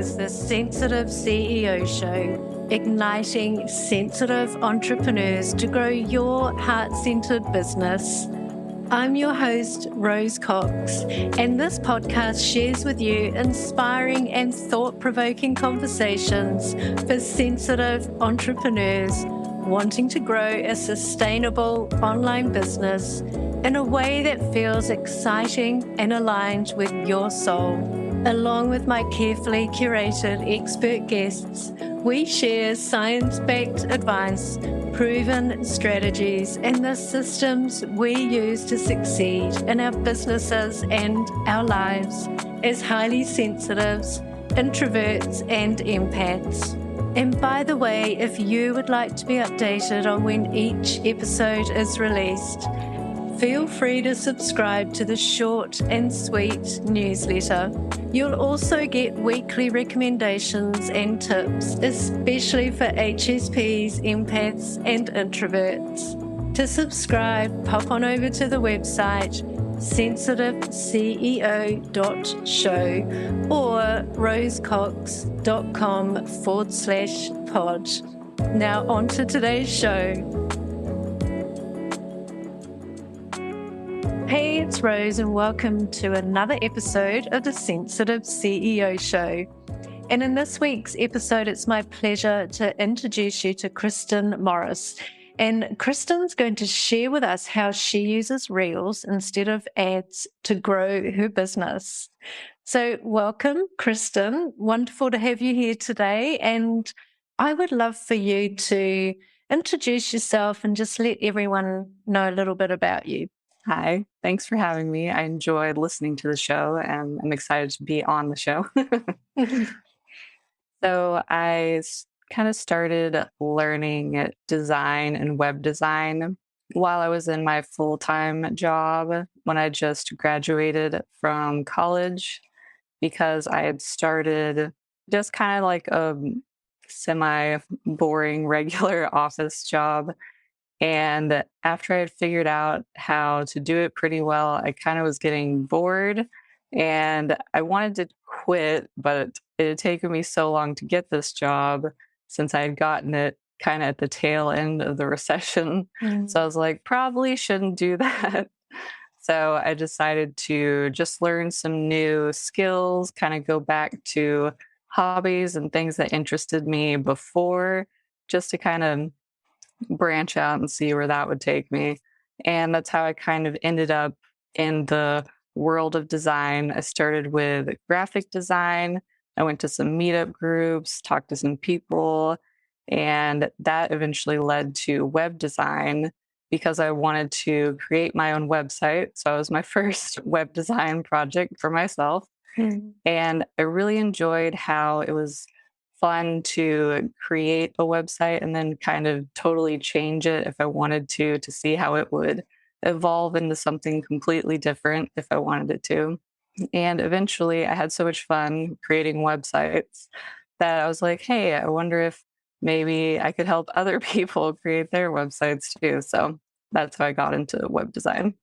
is the Sensitive CEO Show, igniting sensitive entrepreneurs to grow your heart-centered business. I'm your host, Rose Cox, and this podcast shares with you inspiring and thought-provoking conversations for sensitive entrepreneurs wanting to grow a sustainable online business in a way that feels exciting and aligned with your soul. Along with my carefully curated expert guests, we share science-backed advice, proven strategies, and the systems we use to succeed in our businesses and our lives as highly sensitives, introverts, and empaths. And by the way, if you would like to be updated on when each episode is released, feel free to subscribe to the short and sweet newsletter. You'll also get weekly recommendations and tips, especially for HSPs, empaths, and introverts. To subscribe, pop on over to the website sensitiveceo.show or rosecox.com/pod. Now on to today's show. Hey, it's Rose and welcome to another episode of the Sensitive CEO Show. And in this week's episode, it's my pleasure to introduce you to Kristen Morris. And Kristen's going to share with us how she uses Reels instead of ads to grow her business. So welcome, Kristen. Wonderful to have you here today. And I would love for you to introduce yourself and just let everyone know a little bit about you. Hi, thanks for having me. I enjoyed listening to the show and I'm excited to be on the show. So I kind of started learning design and web design while I was in my full-time job when I just graduated from college, because I had started just kind of like a semi-boring regular office job. And after I had figured out how to do it pretty well, I kind of was getting bored and I wanted to quit, but it had taken me so long to get this job since I had gotten it kind of at the tail end of the recession. So I was like, probably shouldn't do that. So I decided to just learn some new skills, kind of go back to hobbies and things that interested me before, just to kind of branch out and see where that would take me. And that's how I kind of ended up in the world of design. I started with graphic design. I went to some meetup groups, talked to some people, and that eventually led to web design because I wanted to create my own website. So it was my first web design project for myself. And I really enjoyed how it was fun to create a website and then kind of totally change it if I wanted to see how it would evolve into something completely different if I wanted it to. And eventually I had so much fun creating websites that I was like, hey, I wonder if maybe I could help other people create their websites too. So that's how I got into web design.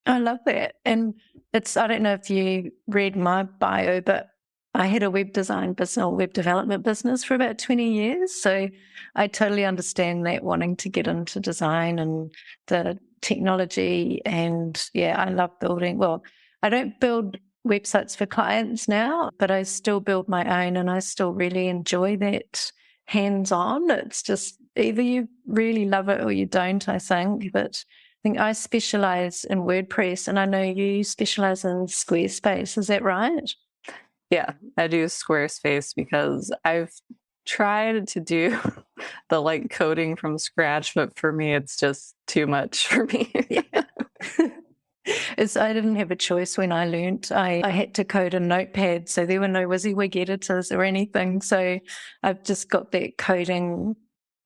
I love that. And I don't know if you read my bio, but I had a web design business or web development business for about 20 years. So I totally understand that, wanting to get into design and the technology. And yeah, I love building. Well, I don't build websites for clients now, but I still build my own and I still really enjoy that hands-on. It's just either you really love it or you don't, I think. But I think I specialize in WordPress and I know you specialize in Squarespace. Is that right? Yeah, I do Squarespace because I've tried to do the coding from scratch, but for me, it's just too much for me. Yeah. I didn't have a choice when I learned. I had to code in Notepad, so there were no WYSIWYG editors or anything. So I've just got that coding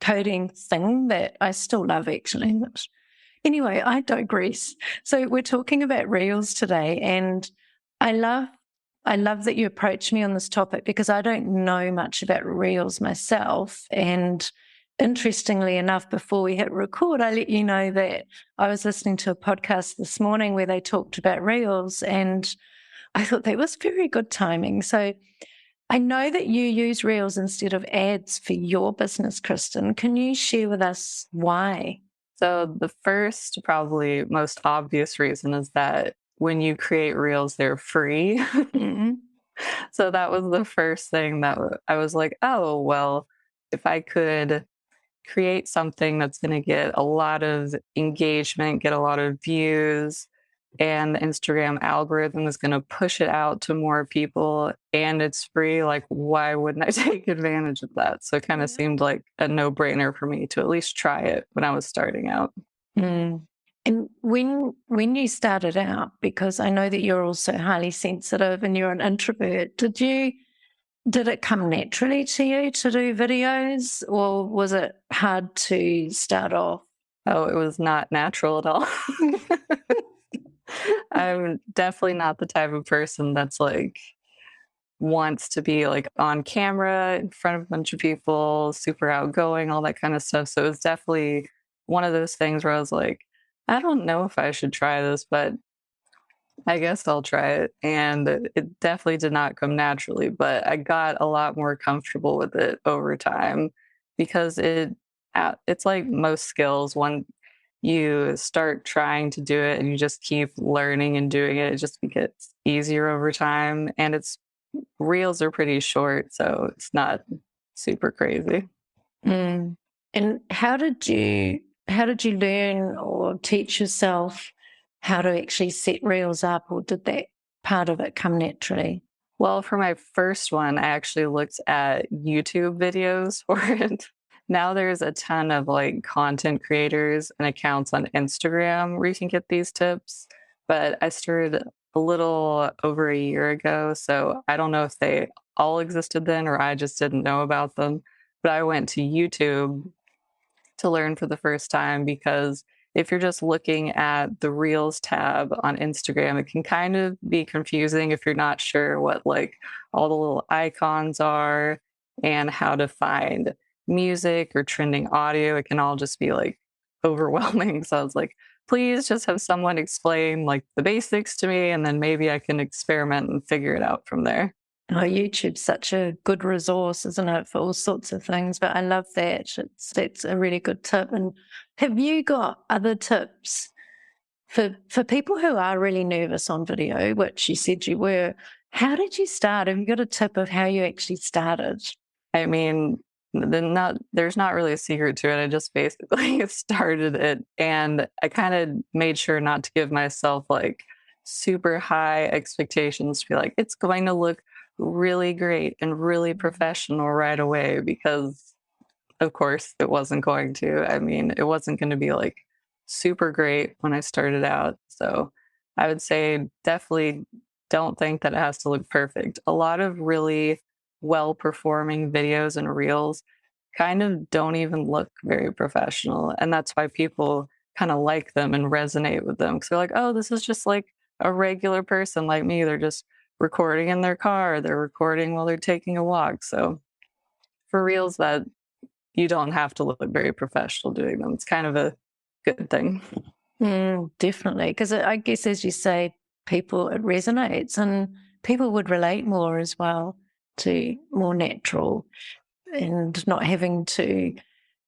thing that I still love, actually. But anyway, I digress. So we're talking about Reels today, and I love that you approached me on this topic because I don't know much about Reels myself. And interestingly enough, before we hit record, I let you know that I was listening to a podcast this morning where they talked about Reels, and I thought that was very good timing. So I know that you use Reels instead of ads for your business, Kristen. Can you share with us why? So the first, probably most obvious reason is that when you create Reels, they're free. Mm-hmm. So that was the first thing that I was like, oh, well, if I could create something that's going to get a lot of engagement, get a lot of views, and the Instagram algorithm is going to push it out to more people and it's free, like, why wouldn't I take advantage of that? So it kind of Yeah. seemed like a no brainer for me to at least try it when I was starting out. Mm. And when you started out, because I know that you're also highly sensitive and you're an introvert, did it come naturally to you to do videos, or was it hard to start off? Oh, it was not natural at all. I'm definitely not the type of person that's like wants to be like on camera in front of a bunch of people, super outgoing, all that kind of stuff. So it was definitely one of those things where I was like, I don't know if I should try this, but I guess I'll try it. And it definitely did not come naturally, but I got a lot more comfortable with it over time because it's like most skills. When you start trying to do it and you just keep learning and doing it, it just gets easier over time. And it's reels are pretty short, so it's not super crazy. Mm. And how did you learn or teach yourself how to actually set reels up, or did that part of it come naturally? Well, for my first one, I actually looked at YouTube videos for it. Now there's a ton of like content creators and accounts on Instagram where you can get these tips, but I started a little over a year ago, so I don't know if they all existed then or I just didn't know about them. But I went to YouTube to learn for the first time because if you're just looking at the Reels tab on Instagram, it can kind of be confusing if you're not sure what like all the little icons are and how to find music or trending audio. It can all just be like overwhelming. So I was like, please just have someone explain like the basics to me and then maybe I can experiment and figure it out from there. Oh, YouTube's such a good resource, isn't it, for all sorts of things? But I love that. That's a really good tip. And have you got other tips for people who are really nervous on video, which you said you were? How did you start? Have you got a tip of how you actually started? I mean, there's not really a secret to it. I just basically started it and I kind of made sure not to give myself like super high expectations to be like, it's going to look really great and really professional right away because of course, it wasn't going to. I mean, it wasn't going to be like super great when I started out. So I would say definitely don't think that it has to look perfect. A lot of really well performing videos and reels kind of don't even look very professional. And that's why people kind of like them and resonate with them because they're like, oh, this is just like a regular person like me. They're just recording in their car, they're recording while they're taking a walk. So for reels, that you don't have to look very professional doing them. It's kind of a good thing. Definitely. Because I guess, as you say, it resonates and people would relate more as well to more natural and not having to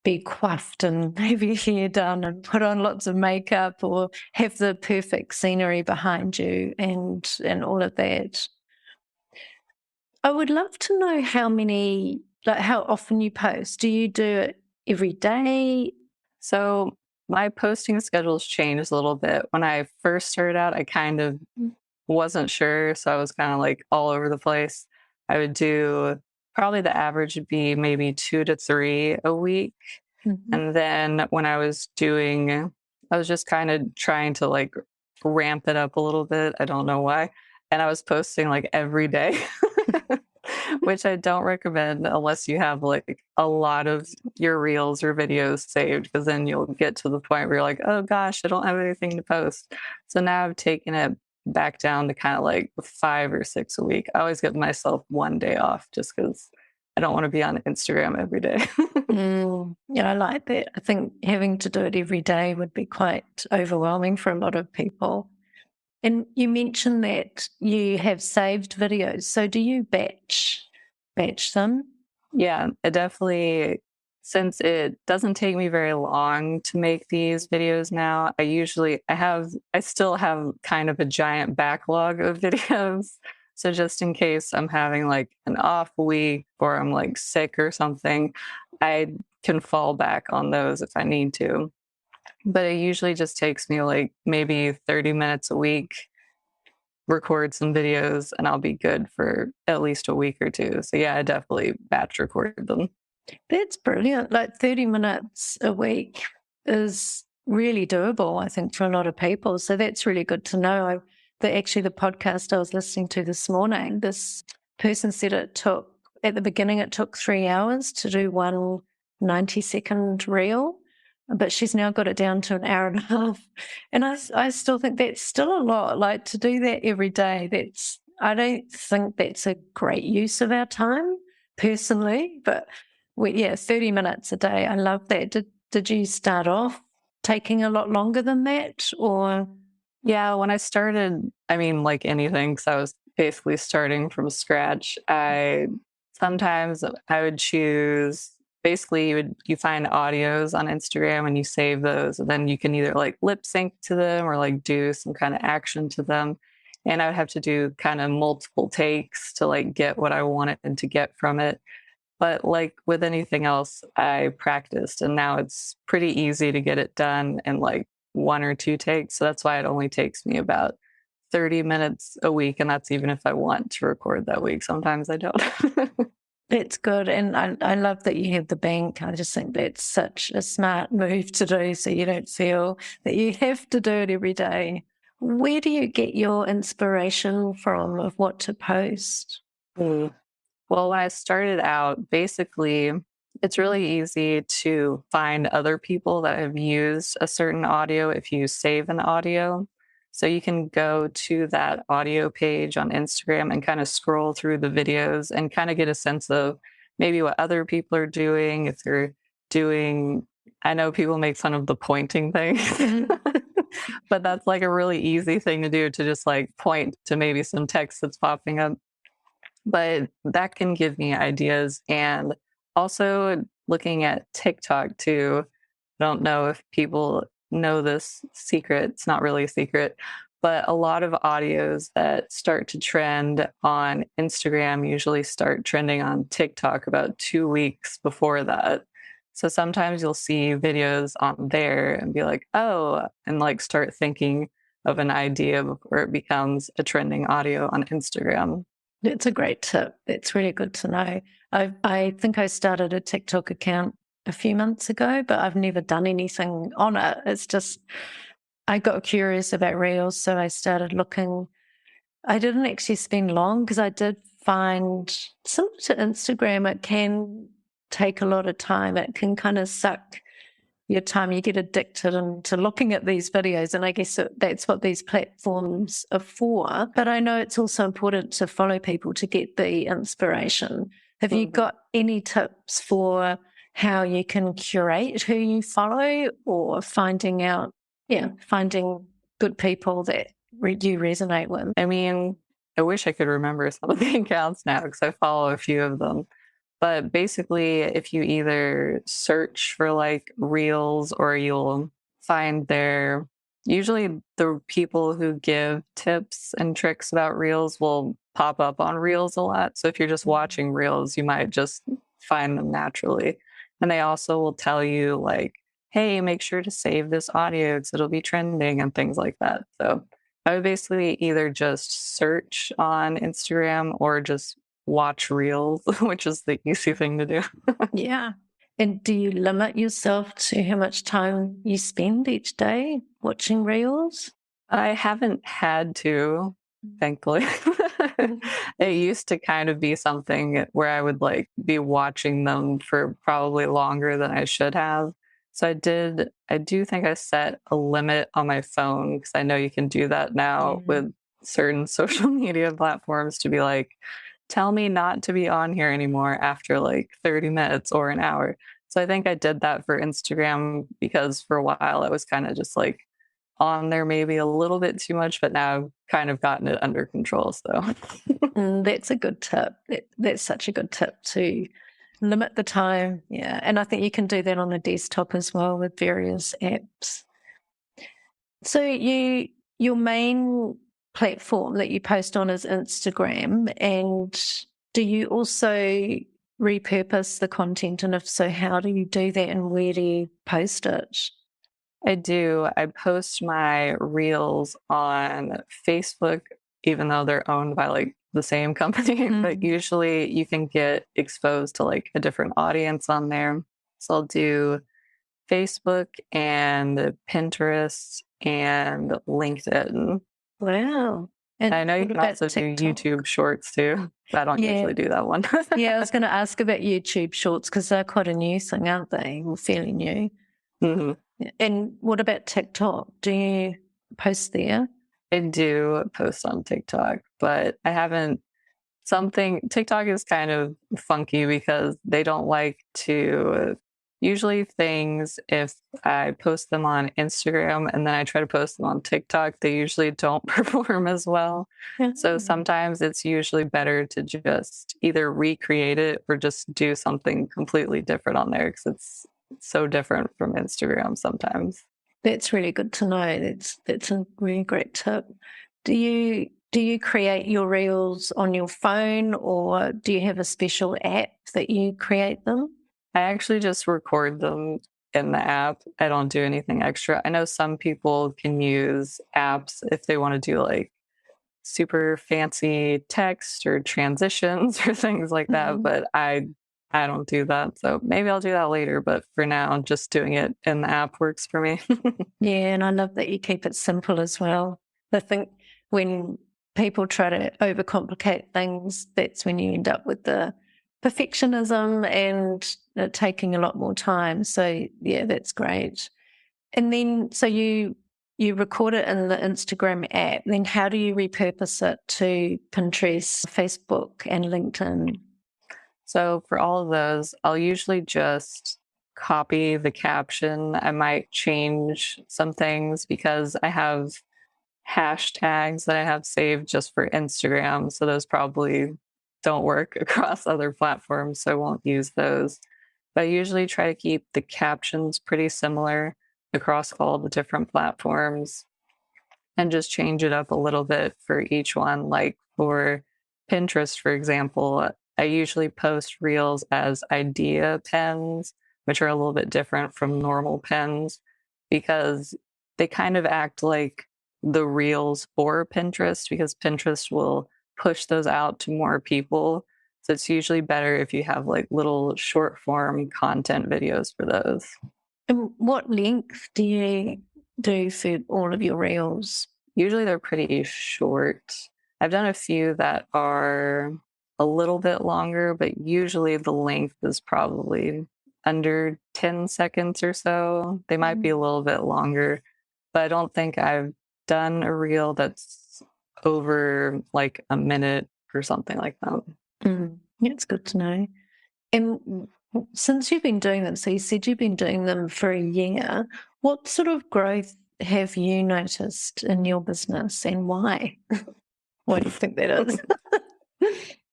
be coiffed and have your hair done and put on lots of makeup or have the perfect scenery behind you and all of that. I would love to know how often you post. Do you do it every day? So my posting schedules changed a little bit. When I first started out, I kind of wasn't sure. So I was kind of like all over the place. I would do probably the average would be maybe 2 to 3 a week. Mhm. And then when I was just kind of trying to like ramp it up a little bit. I don't know why. And I was posting like every day, which I don't recommend unless you have like a lot of your reels or videos saved, because then you'll get to the point where you're like, oh gosh, I don't have anything to post. So now I've taken it back down to kind of like 5 or 6 a week. I always give myself one day off just because I don't want to be on Instagram every day. Yeah, I like that. I think having to do it every day would be quite overwhelming for a lot of people. And you mentioned that you have saved videos. So do you batch? batch them? Yeah, it definitely, since it doesn't take me very long to make these videos now, I still have kind of a giant backlog of videos. So just in case I'm having like an off week or I'm like sick or something, I can fall back on those if I need to. But it usually just takes me like maybe 30 minutes a week, record some videos, and I'll be good for at least a week or two. So yeah, I definitely batch record them. That's brilliant. Like 30 minutes a week is really doable, I think, for a lot of people. So that's really good to know. Actually, the podcast I was listening to this morning, this person said at the beginning, it took 3 hours to do one 90-second reel, but she's now got it down to an hour and a half. And I still think that's still a lot. Like to do that every day, I don't think that's a great use of our time personally, but 30 minutes a day. I love that. Did you start off taking a lot longer than that, or? Yeah, when I started, I mean, like anything, because I was basically starting from scratch. Sometimes I would choose, basically you find audios on Instagram and you save those, and then you can either like lip sync to them or like do some kind of action to them. And I would have to do kind of multiple takes to like get what I wanted to get from it. But like with anything else, I practiced and now it's pretty easy to get it done in like one or two takes. So that's why it only takes me about 30 minutes a week. And that's even if I want to record that week. Sometimes I don't. That's good. And I love that you have the bank. I just think that's such a smart move to do so you don't feel that you have to do it every day. Where do you get your inspiration from of what to post? Mm. Well, when I started out, basically, it's really easy to find other people that have used a certain audio if you save an audio. So you can go to that audio page on Instagram and kind of scroll through the videos and kind of get a sense of maybe what other people are doing. If they're doing, I know people make fun of the pointing thing, but that's like a really easy thing to do, to just like point to maybe some text that's popping up, but that can give me ideas. And also looking at TikTok too. I don't know if people know this secret. It's not really a secret, but a lot of audios that start to trend on Instagram usually start trending on TikTok about 2 weeks before that. So sometimes you'll see videos on there and be like, oh, and like start thinking of an idea before it becomes a trending audio on Instagram. That's a great tip. That's really good to know. I think I started a TikTok account a few months ago, but I've never done anything on it. It's just, I got curious about Reels, so I started looking. I didn't actually spend long because I did find, similar to Instagram, it can take a lot of time. It can kind of suck your time. You get addicted into looking at these videos, and I guess that's what these platforms are for. But I know it's also important to follow people to get the inspiration. Have you got any tips for how you can curate who you follow, or finding good people that you resonate with? I mean, I wish I could remember some of the accounts now because I follow a few of them. But basically, if you either search for like reels or you'll find usually the people who give tips and tricks about reels will pop up on reels a lot. So if you're just watching reels, you might just find them naturally. And they also will tell you, like, hey, make sure to save this audio because it'll be trending and things like that. So I would basically either just search on Instagram or just watch reels, which is the easy thing to do. Yeah. And do you limit yourself to how much time you spend each day watching reels? I haven't had to, thankfully. It used to kind of be something where I would like be watching them for probably longer than I should have. So I do think I set a limit on my phone because I know you can do that now with certain social media platforms to be like, tell me not to be on here anymore after like 30 minutes or an hour. So I think I did that for Instagram because for a while I was kind of just like on there maybe a little bit too much, but now I've kind of gotten it under control. So That's a good tip. That's such a good tip to limit the time. Yeah. And I think you can do that on the desktop as well with various apps. So your main platform that you post on is Instagram, and do you also repurpose the content? And if so, how do you do that and where do you post it? I do. I post my reels on Facebook, even though they're owned by like the same company, but usually you can get exposed to like a different audience on there. So I'll do Facebook and Pinterest and LinkedIn. Wow. And I know you what can about also do TikTok? YouTube shorts too, but I don't Yeah. usually do that one. Yeah, I was going to ask about YouTube shorts because they're quite a new thing, aren't they? Or fairly new. Mhm. Yeah. And what about TikTok? Do you post there? I do post on TikTok, but I haven't TikTok is kind of funky because they don't like to usually things if I post them on Instagram and then I try to post them on TikTok, they usually don't perform as well. So sometimes it's usually better to just either recreate it or just do something completely different on there because it's so different from Instagram sometimes. That's really good to know. That's a really great tip. Do you create your reels on your phone, or do you have a special app that you create them? I actually just record them in the app. I don't do anything extra. I know some people can use apps if they want to do like super fancy text or transitions or things like that, but I don't do that. So maybe I'll do that later, but for now, just doing it in the app works for me. Yeah, and I love that you keep it simple as well. I think when people try to overcomplicate things, that's when you end up with the perfectionism and it taking a lot more time. So yeah, that's great. And then so you record it in the Instagram app. Then how do you repurpose it to Pinterest, Facebook, and LinkedIn? So for all of those, I'll usually just copy the caption. I might change some things because I have hashtags that I have saved just for Instagram. So those probably don't work across other platforms. So I won't use those. But I usually try to keep the captions pretty similar across all the different platforms and just change it up a little bit for each one. Like for Pinterest, for example, I usually post reels as idea pens, which are a little bit different from normal pens because they kind of act like the reels for Pinterest because Pinterest will push those out to more people. So it's usually better if you have like little short form content videos for those. And what length do you do for all of your reels? Usually they're pretty short. I've done a few that are a little bit longer, but usually the length is probably under 10 seconds or so. They might be a little bit longer, but I don't think I've done a reel that's over like a minute or something like that. Yeah, it's good to know. And since you've been doing them, so you said you've been doing them for a year, what sort of growth have you noticed in your business and why? Why do you think that is?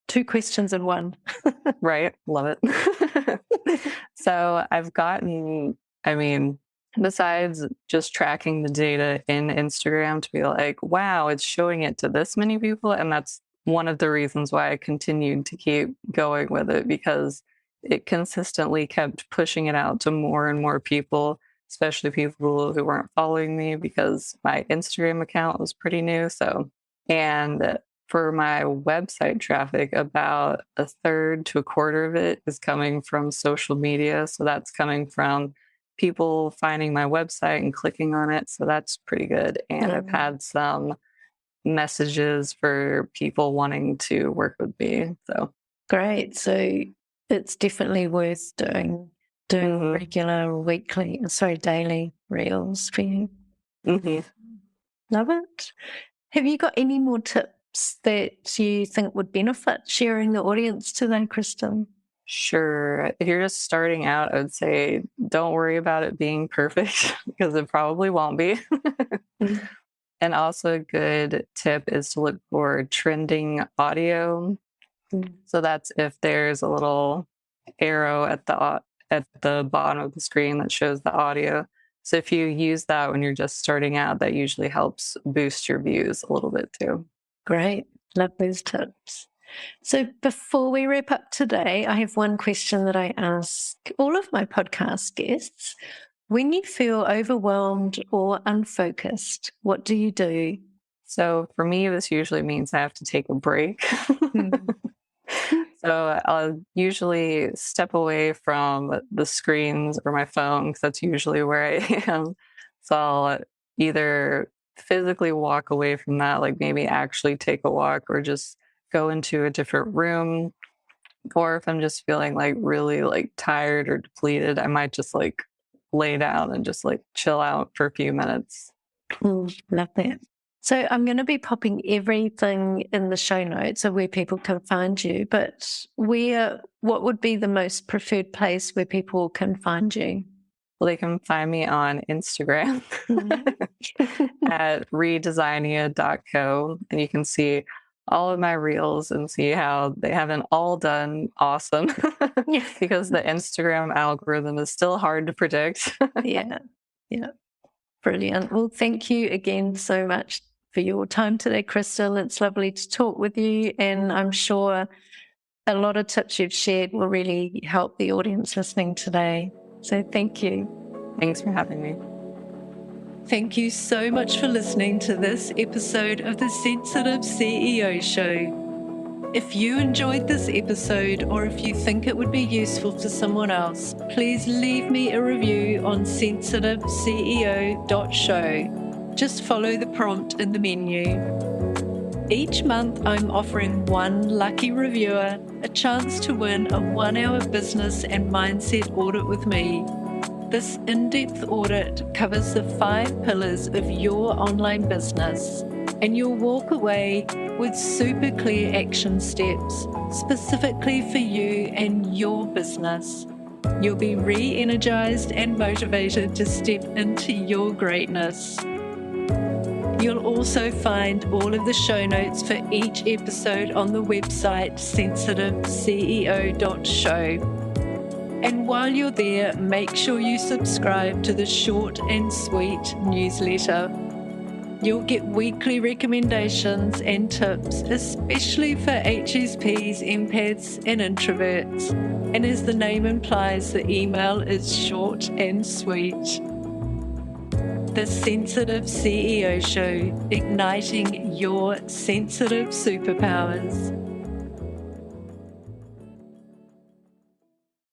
Two questions in one. Right. Love it. So I've gotten, I mean, besides just tracking the data in Instagram to be like, wow, it's showing it to this many people. And that's one of the reasons why I continued to keep going with it because it consistently kept pushing it out to more and more people, especially people who weren't following me because my Instagram account was pretty new. So, and for my website traffic, about a third to a quarter of it is coming from social media. So that's coming from people finding my website and clicking on it. So that's pretty good. And I've had some messages for people wanting to work with me. So Great. So it's definitely worth doing regular weekly, sorry, daily reels for you. Love it. Have you got any more tips that you think would benefit sharing the audience to them, Kristen? Sure. If you're just starting out, I would say don't worry about it being perfect because it probably won't be. Mm. And also a good tip is to look for trending audio. Mm. So that's if there's a little arrow at the bottom of the screen that shows the audio. So if you use that when you're just starting out, that usually helps boost your views a little bit too. Great. Love those tips. So before we wrap up today, I have one question that I ask all of my podcast guests. When you feel overwhelmed or unfocused, what do you do? So for me, this usually means I have to take a break. Mm. So I'll usually step away from the screens or my phone because that's usually where I am. So I'll either physically walk away from that, like maybe actually take a walk or just go into a different room. Or if I'm just feeling like really like tired or depleted, I might just like lay down and just like chill out for a few minutes. Love that. So I'm going to be popping everything in the show notes of where people can find you, but what would be the most preferred place where people can find you? Well, they can find me on Instagram at redesignia.co, and you can see all of my reels and see how they haven't all done awesome because the Instagram algorithm is still hard to predict. Yeah. Brilliant. Well, thank you again so much for your time today, Crystal. It's lovely to talk with you, and I'm sure a lot of tips you've shared will really help the audience listening today. So thank you. Thanks for having me. Thank you so much for listening to this episode of the Sensitive CEO Show. If you enjoyed this episode, or if you think it would be useful for someone else, please leave me a review on sensitiveceo.show. Just follow the prompt in the menu. Each month, I'm offering one lucky reviewer a chance to win a 1-hour business and mindset audit with me. This in-depth audit covers the 5 pillars of your online business, and you'll walk away with super clear action steps specifically for you and your business. You'll be re-energized and motivated to step into your greatness. You'll also find all of the show notes for each episode on the website sensitiveceo.show. And while you're there, make sure you subscribe to the short and sweet newsletter. You'll get weekly recommendations and tips, especially for HSPs, empaths, and introverts. And as the name implies, the email is short and sweet. The Sensitive CEO Show, igniting your sensitive superpowers.